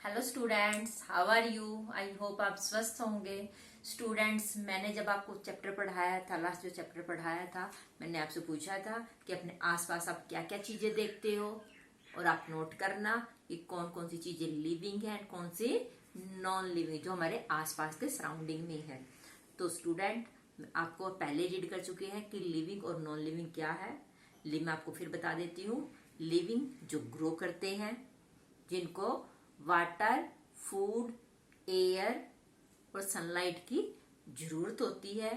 Hello students, how are you? I hope आप स्वस्थ होंगे। स्टूडेंट्स, मैंने जब आपको चैप्टर पढ़ाया था, लास्ट जो चैप्टर पढ़ाया था, मैंने आपसे पूछा था कि अपने आसपास आप क्या क्या चीजें देखते हो, और आप नोट करना कि कौन कौन सी चीजें लिविंग है एंड कौन सी नॉन लिविंग, जो हमारे आसपास के सराउंडिंग में है। तो स्टूडेंट, आपको पहले रीड कर चुके हैं कि लिविंग और नॉन लिविंग क्या है। मैं आपको फिर बता देती हूँ। लिविंग जो ग्रो करते हैं, जिनको वाटर, फूड, एयर और सनलाइट की जरूरत होती है,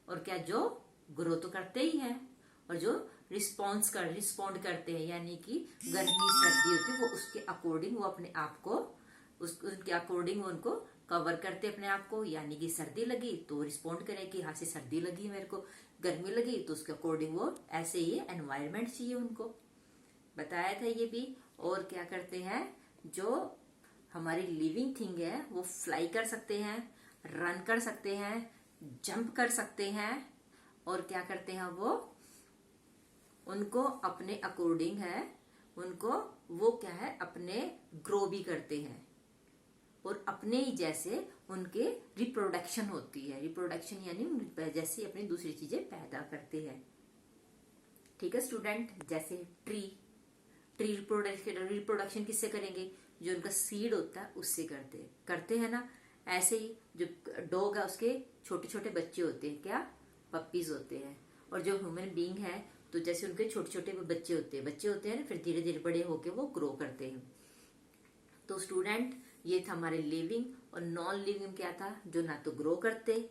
और क्या जो ग्रो तो करते ही हैं, और जो रिस्पॉन्ड करते हैं, यानी कि गर्मी सर्दी होती है वो उसके अकॉर्डिंग वो अपने आप को उनके अकॉर्डिंग वो उनको कवर करते अपने आप को। यानी कि सर्दी लगी तो रिस्पॉन्ड करे कि हाँ से सर्दी लगी मेरे को, गर्मी लगी तो उसके अकॉर्डिंग वो ऐसे ही एनवायरमेंट चाहिए उनको, बताया था ये भी। और क्या करते हैं, जो हमारी लिविंग थिंग है वो फ्लाई कर सकते हैं, रन कर सकते हैं, जंप कर सकते हैं, और क्या करते हैं वो उनको अपने अकॉर्डिंग है, उनको वो क्या है अपने ग्रो भी करते हैं, और अपने ही जैसे उनके रिप्रोडक्शन होती है। रिप्रोडक्शन यानी जैसे अपनी दूसरी चीजें पैदा करते हैं। ठीक है स्टूडेंट, जैसे ट्री रिप्रोडक्शन किससे करेंगे? जो उनका सीड होता है उससे करते हैं ना। ऐसे ही जो डॉग है उसके छोटे छोटे बच्चे होते हैं, क्या पप्पीज होते हैं। और जो ह्यूमन बीइंग है तो जैसे उनके छोटे छोटे बच्चे होते हैं ना, फिर धीरे धीरे बड़े होके वो ग्रो करते हैं। तो स्टूडेंट, ये था हमारे लिविंग। और नॉन लिविंग क्या था? जो ना तो ग्रो करते,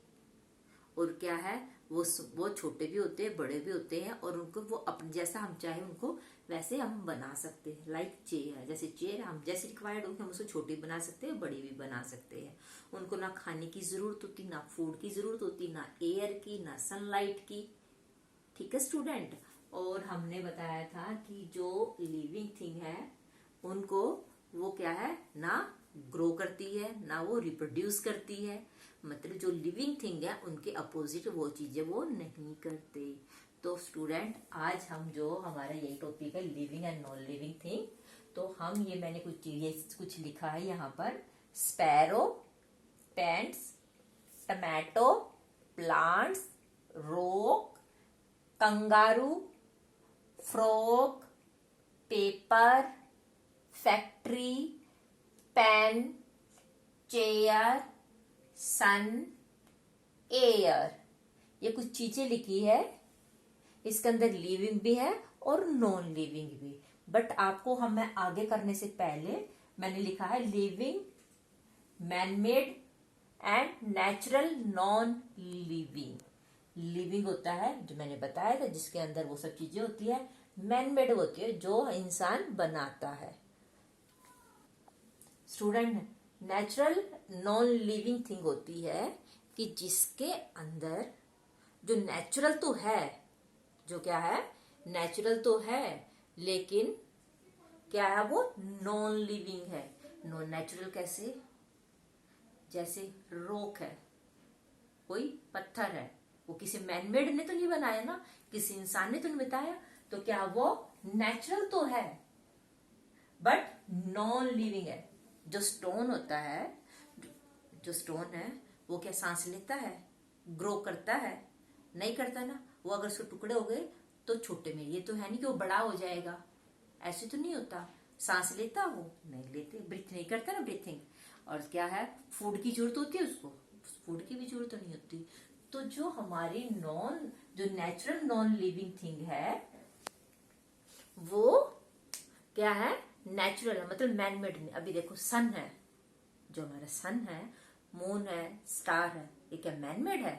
और क्या है वो छोटे भी होते हैं, बड़े भी होते हैं, और उनको वो अपने जैसा हम चाहे उनको वैसे हम बना सकते हैं। लाइक चेयर, जैसे चेयर हम जैसे रिक्वायर्ड होगी हम उसको छोटी बना सकते हैं, बड़ी भी बना सकते हैं। उनको ना खाने की जरूरत होती, ना फूड की जरूरत होती, ना एयर की, ना सनलाइट की। ठीक है स्टूडेंट। और हमने बताया था कि जो लिविंग थिंग है उनको वो क्या है, ना ग्रो करती है ना वो रिप्रोड्यूस करती है। मतलब जो लिविंग थिंग है उनके अपोजिट वो चीजें वो नहीं करते। तो स्टूडेंट, आज हम जो हमारा यही टॉपिक है living and non living thing, तो हम ये मैंने कुछ लिखा है यहाँ पर। Sparrow, pants, tomato, plants, rock, kangaroo, frog, paper, factory, pen, chair, sun, air. ये कुछ चीजें लिखी है, इसके अंदर लिविंग भी है और नॉन लिविंग भी। बट आपको मैं आगे करने से पहले मैंने लिखा है living, manmade and natural non living. Living होता है जो मैंने बताया था जिसके अंदर वो सब चीजें होती है, मैनमेड होती है जो इंसान बनाता है। Student, natural non living thing होती है कि जिसके अंदर जो नेचुरल तो है, जो क्या है नेचुरल तो है, लेकिन क्या है वो नॉन लिविंग है। नॉन नेचुरल कैसे? जैसे रॉक है, कोई पत्थर है, वो किसी मैनमेड ने तो नहीं बनाया ना, किसी इंसान ने तो नहीं बताया, तो क्या वो नेचुरल तो है बट नॉन लिविंग है। जो स्टोन होता है, जो स्टोन है वो क्या सांस लेता है, ग्रो करता है? नहीं करता ना। वो अगर उसके टुकड़े हो गए तो छोटे में, ये तो है नहीं कि वो बड़ा हो जाएगा, ऐसे तो नहीं होता। सांस लेता वो? नहीं लेते, ब्रीथ नहीं करता ना, ब्रीथिंग। और क्या है, फूड की जरूरत होती है उसको, फूड की भी जरूरत तो नहीं होती। तो जो हमारी जो नेचुरल नॉन लिविंग थिंग है वो क्या है, नेचुरल है, मतलब मैनमेड नहीं। अभी देखो सन है, जो हमारा सन है, मून है, स्टार है, ये क्या मैनमेड है?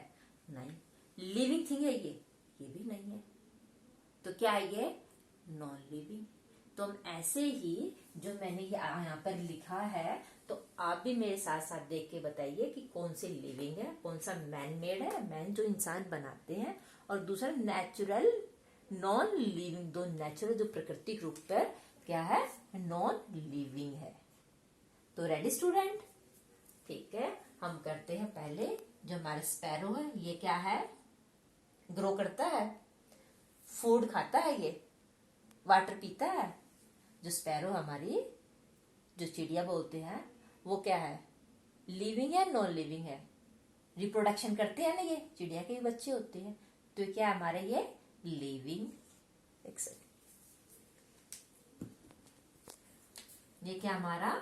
नहीं। लिविंग थिंग है ये भी नहीं है। तो क्या है ये? Non living. तो हम ऐसे ही जो मैंने यहाँ पर लिखा है, तो आप भी मेरे साथ साथ देख के बताइए कि कौन सी लिविंग है, कौन सा मैन मेड है, मैन जो इंसान बनाते हैं, और दूसरा नेचुरल नॉन लिविंग। दो नेचुरल जो प्राकृतिक रूप पर क्या है, नॉन लिविंग है। तो रेडी स्टूडेंट? ठीक है, हम करते हैं पहले। जो हमारा स्पैरो है ये क्या है, ग्रो करता है, फूड खाता है, ये वाटर पीता है। जो स्पैरो हमारी जो चिड़िया बोलते हैं वो क्या है, लिविंग है नॉन लिविंग है, रिप्रोडक्शन करते हैं ना, ये चिड़िया के भी बच्चे होते हैं, तो क्या हमारे ये लिविंग, ये क्या हमारा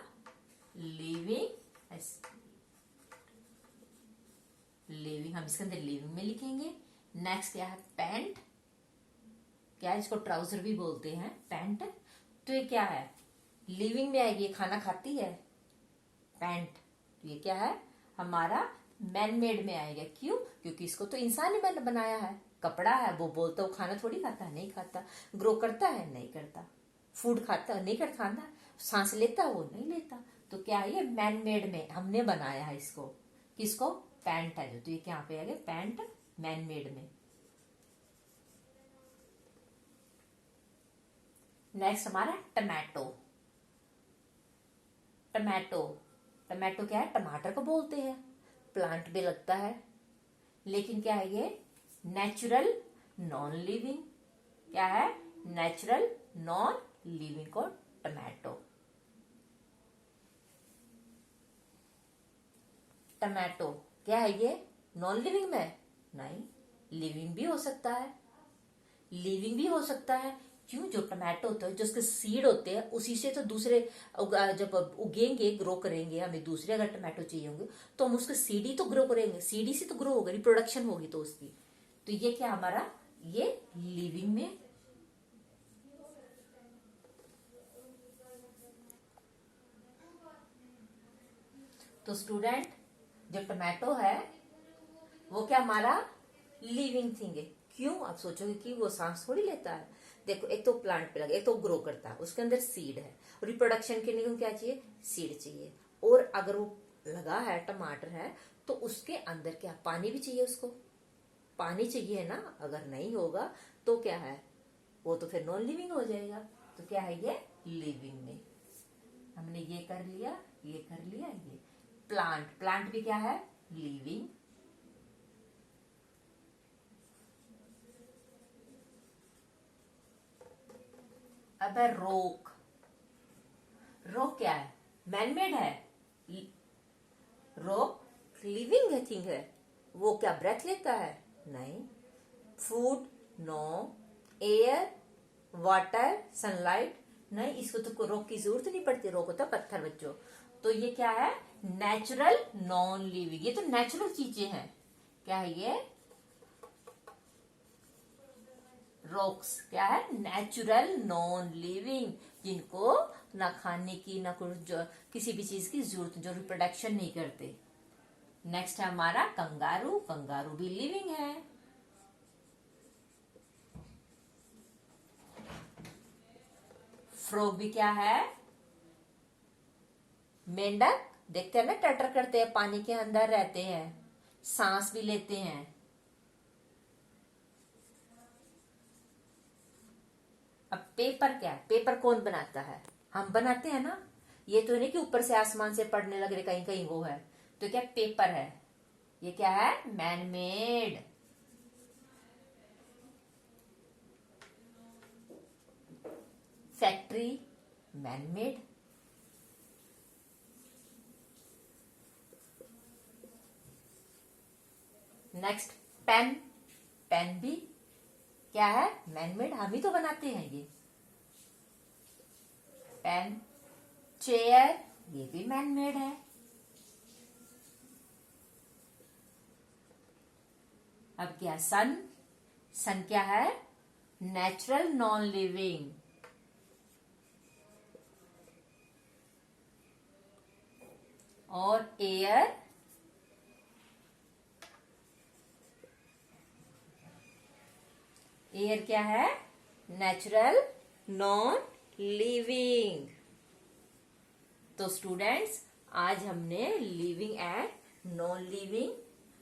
लिविंग, लिविंग हम इसके अंदर लिविंग में लिखेंगे। नेक्स्ट क्या है, पैंट, क्या है, इसको ट्राउजर भी बोलते हैं, पैंट, तो ये क्या है, लिविंग में आएगी, खाना खाती है, पैंट, तो ये क्या है हमारा मैन मेड में आएगा। क्यों, क्योंकि इसको तो इंसान ने बनाया है, कपड़ा है, वो बोलता है, वो खाना थोड़ी खाता है, नहीं खाता, ग्रो करता है, नहीं करता, फूड खाता है, नहीं कर खाता, सांस लेता है, वो नहीं लेता, तो क्या है ये मैन मेड में हमने बनाया है इसको, किसको, पैंट है जो, तो ये क्या पे आ गया, पैंट मैन मेड में। नेक्स्ट हमारा टमाटो, टमाटो, टमाटो क्या है, टमाटर को बोलते हैं, प्लांट भी लगता है, लेकिन क्या है ये नेचुरल नॉन लिविंग, क्या है नेचुरल नॉन लिविंग को टमाटो। टमाटो क्या है ये नॉन लिविंग में, नहीं, लिविंग भी हो सकता है, लिविंग भी हो सकता है। क्यों, जो टमाटो होता है, जो उसके सीड होते हैं, उसी से तो दूसरे जब उगेंगे, ग्रो करेंगे, हमें दूसरे अगर टमाटो चाहिए होंगे तो हम उसके सीड ही तो ग्रो करेंगे, सीड ही से तो ग्रो होगा, रिप्रोडक्शन होगी तो उसकी, तो ये क्या हमारा ये लिविंग में। तो स्टूडेंट जो टमाटो है वो क्या हमारा लिविंग थिंग है। क्यों, आप सोचोगे कि वो सांस थोड़ी लेता है, देखो एक तो प्लांट पे लगा, एक तो ग्रो करता है, उसके अंदर सीड है, रिप्रोडक्शन के लिए क्या चाहिए, सीड चाहिए, और अगर वो लगा है टमाटर है तो उसके अंदर क्या पानी भी चाहिए, उसको पानी चाहिए है ना, अगर नहीं होगा तो क्या है वो तो फिर नॉन लिविंग हो जाएगा, तो क्या है ये लिविंग में। हमने ये कर लिया, ये कर लिया, ये प्लांट, प्लांट भी क्या है लिविंग। अब है रोक, रोक क्या है मैनमेड है, रोक लिविंग है थिंग है, वो क्या ब्रेथ लेता है, नहीं, food no, air water sunlight नहीं, इसको तो रोक की जरूरत नहीं पड़ती, रोक होता पत्थर बच्चों, तो ये क्या है नेचुरल नॉन लिविंग, ये तो नेचुरल चीजें हैं, क्या है ये रॉक्स, क्या है नेचुरल नॉन लिविंग, जिनको ना खाने की ना कुछ किसी भी चीज की जरूरत, जो रिप्रोडक्शन नहीं करते। नेक्स्ट है हमारा कंगारू, कंगारू भी लिविंग है। फ्रॉग भी क्या है मेंढक, देखते हैं ना टटर करते हैं, पानी के अंदर रहते हैं, सांस भी लेते हैं। अब पेपर क्या है, पेपर कौन बनाता है, हम बनाते हैं ना, ये तो नहीं कि ऊपर से आसमान से पड़ने लगे कहीं कहीं वो है, तो क्या पेपर है, ये क्या है man made. Factory man made. Next pen, pen भी क्या है मैन मेड, हम ही तो बनाते हैं ये पेन। चेयर ये भी मैन मेड है। अब क्या सन, सन क्या है नेचुरल नॉन लिविंग। और एयर, एयर क्या है नेचुरल नॉन लिविंग। तो स्टूडेंट्स आज हमने लिविंग एंड नॉन लिविंग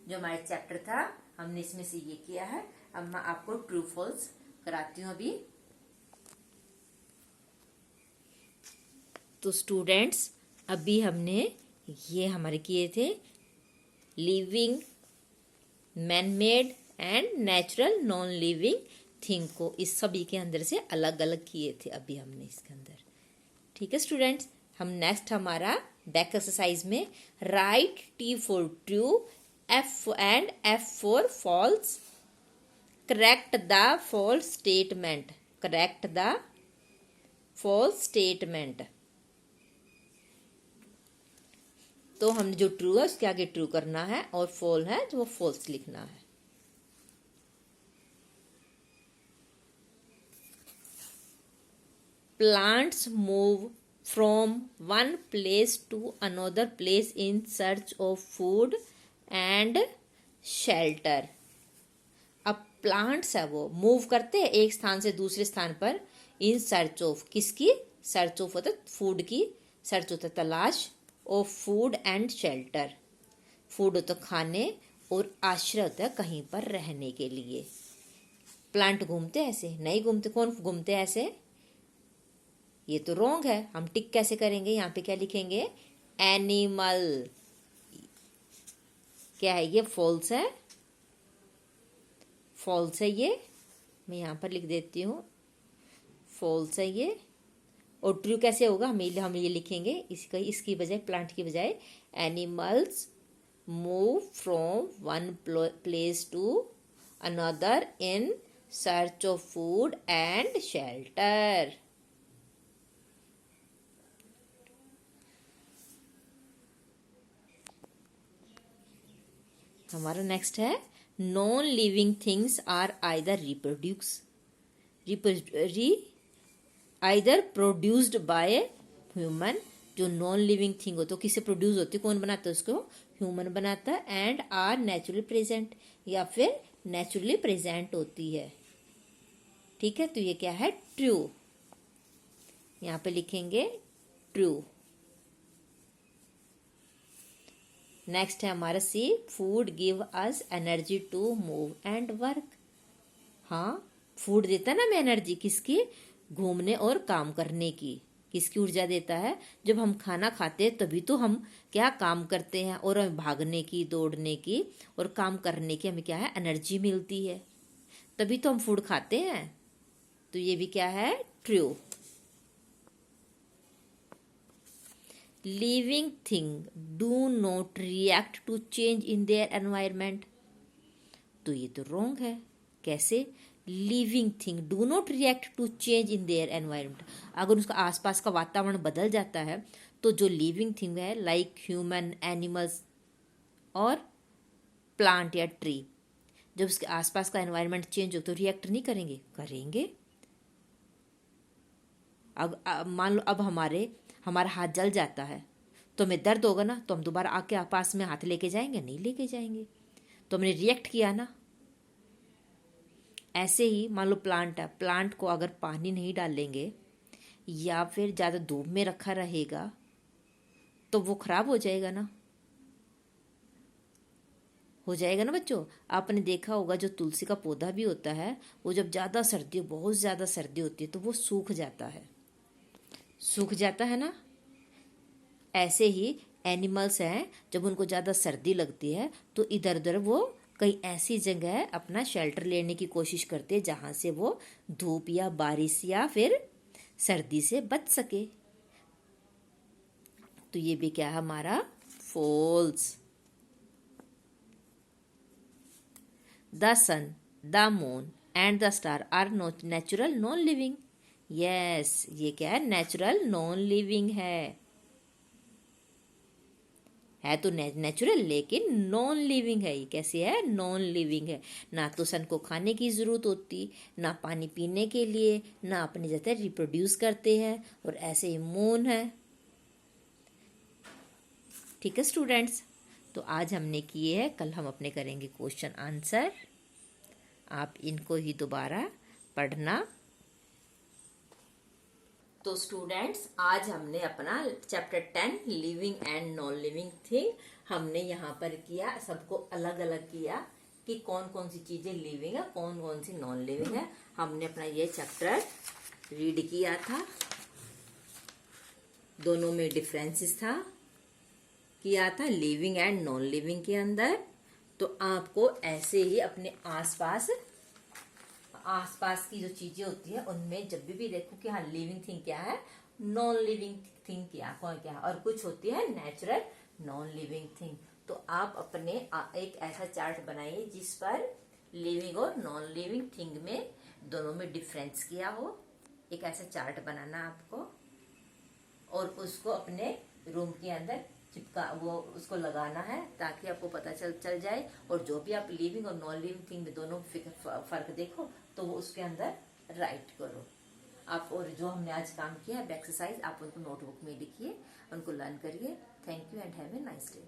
जो हमारा चैप्टर था हमने इसमें से ये किया है। अब मैं आपको ट्रू फॉल्स कराती हूँ अभी। तो स्टूडेंट्स अभी हमने ये हमारे किए थे living, man made and natural non living thing को, इस सभी के अंदर से अलग अलग किए थे अभी हमने इसके अंदर। ठीक है स्टूडेंट्स, हम नेक्स्ट हमारा बैक एक्सरसाइज में write T for true, F for false, correct the false statement, correct the false statement. तो हमने जो ट्रू है उसके आगे ट्रू करना है और फॉल है जो वो फॉल्स लिखना है। Plants move from one place to another place in search of food and shelter. अब प्लांट्स है वो मूव करते हैं एक स्थान से दूसरे स्थान पर, इन सर्च ऑफ, किसकी सर्च ऑफ होता है फूड की, सर्च होता है तलाश, of food and shelter, food होता है खाने और आश्रय होता है कहीं पर रहने के लिए। प्लांट घूमते ऐसे नहीं घूमते, कौन घूमते ऐसे, ये तो रॉन्ग है। हम टिक कैसे करेंगे, यहाँ पे क्या लिखेंगे, एनिमल, क्या है ये, फॉल्स है, फॉल्स है ये, मैं यहाँ पर लिख देती हूँ फॉल्स है ये। और ट्रू कैसे होगा, हम ये लिखेंगे इसकी बजाय, प्लांट की बजाय, animals move from one place to another in search of food and shelter. हमारा नेक्स्ट है non living things are either either produced by human. जो नॉन लिविंग थिंग हो तो किससे प्रोड्यूस होती है, कौन बनाता है उसको, ह्यूमन बनाता है, एंड आर नेचुरली प्रेजेंट, या फिर नेचुरली प्रेजेंट होती है। ठीक है, तो ये क्या है, ट्रू, यहाँ पे लिखेंगे ट्रू। नेक्स्ट है हमारा C, food give us energy to move and work. हाँ, फूड देता है ना हमें एनर्जी, किसकी, घूमने और काम करने की। किसकी ऊर्जा देता है, जब हम खाना खाते हैं तभी तो हम क्या काम करते हैं, और हमें भागने की, दौड़ने की और काम करने की हमें क्या है, एनर्जी मिलती है, तभी तो हम फूड खाते हैं। तो ये भी क्या है, true. Living thing do not react to change in their environment. तो ये तो रॉन्ग है। कैसे, living thing do not react to change in their environment. अगर उसका आसपास का वातावरण बदल जाता है तो जो लिविंग थिंग है, लाइक ह्यूमन, एनिमल्स और प्लांट या ट्री, जब उसके आसपास का एनवायरमेंट चेंज हो तो रिएक्ट नहीं करेंगे, करेंगे। अब मान लो अब हमारा हाथ जल जाता है तो हमें दर्द होगा ना, तो हम दोबारा आके पास में हाथ लेके जाएंगे, नहीं लेके जाएंगे, तो हमने रिएक्ट किया ना। ऐसे ही मान लो प्लांट है, प्लांट को अगर पानी नहीं डालेंगे या फिर ज़्यादा धूप में रखा रहेगा तो वो खराब हो जाएगा ना, हो जाएगा ना बच्चों। आपने देखा होगा जो तुलसी का पौधा भी होता है, वो जब ज़्यादा सर्दी, बहुत ज़्यादा सर्दी होती है तो वो सूख जाता है, सूख जाता है ना। ऐसे ही एनिमल्स हैं, जब उनको ज़्यादा सर्दी लगती है तो इधर उधर वो कई ऐसी जगह अपना शेल्टर लेने की कोशिश करते हैं जहाँ से वो धूप या बारिश या फिर सर्दी से बच सके। तो ये भी क्या है हमारा, false. The sun, the moon and the star are not natural non living. Yes, ये क्या है, नेचुरल नॉन लिविंग है तो नेचुरल लेकिन नॉन लिविंग है। ये कैसे है, नॉन लिविंग है। ना तो सन को खाने की ज़रूरत होती, ना पानी पीने के लिए, ना अपने जैसे रिप्रोड्यूस करते हैं, और ऐसे ही मून है। ठीक है स्टूडेंट्स, तो आज हमने किए हैं, कल हम अपने करेंगे क्वेश्चन आंसर। आप इनको ही दोबारा पढ़ना। तो स्टूडेंट्स, आज हमने अपना chapter 10 living and non living thing हमने यहाँ पर किया, सबको अलग अलग किया कि कौन कौन सी चीजें लिविंग है, कौन कौन सी नॉन लिविंग है। हमने अपना ये चैप्टर रीड किया था, दोनों में डिफरेंसेस किया था लिविंग एंड नॉन लिविंग के अंदर। तो आपको ऐसे ही अपने आसपास की जो चीजें होती है उनमें जब भी देखो कि हाँ लिविंग थिंग क्या है, नॉन लिविंग थिंग क्या कौन क्या, और कुछ होती है नेचुरल नॉन लिविंग थिंग। तो आप अपने एक ऐसा चार्ट बनाइए जिस पर लिविंग और नॉन लिविंग थिंग में दोनों में डिफरेंस किया हो। एक ऐसा चार्ट बनाना आपको और उसको अपने रूम के अंदर चिपका वो उसको लगाना है ताकि आपको पता चल जाए। और जो भी आप लिविंग और नॉन लिविंग थिंग में दोनों फर्क देखो तो वो उसके अंदर राइट करो आप। और जो हमने आज काम किया है एक्सरसाइज, आप उनको नोटबुक में लिखिए, उनको लर्न करिए। Thank you and have a nice day.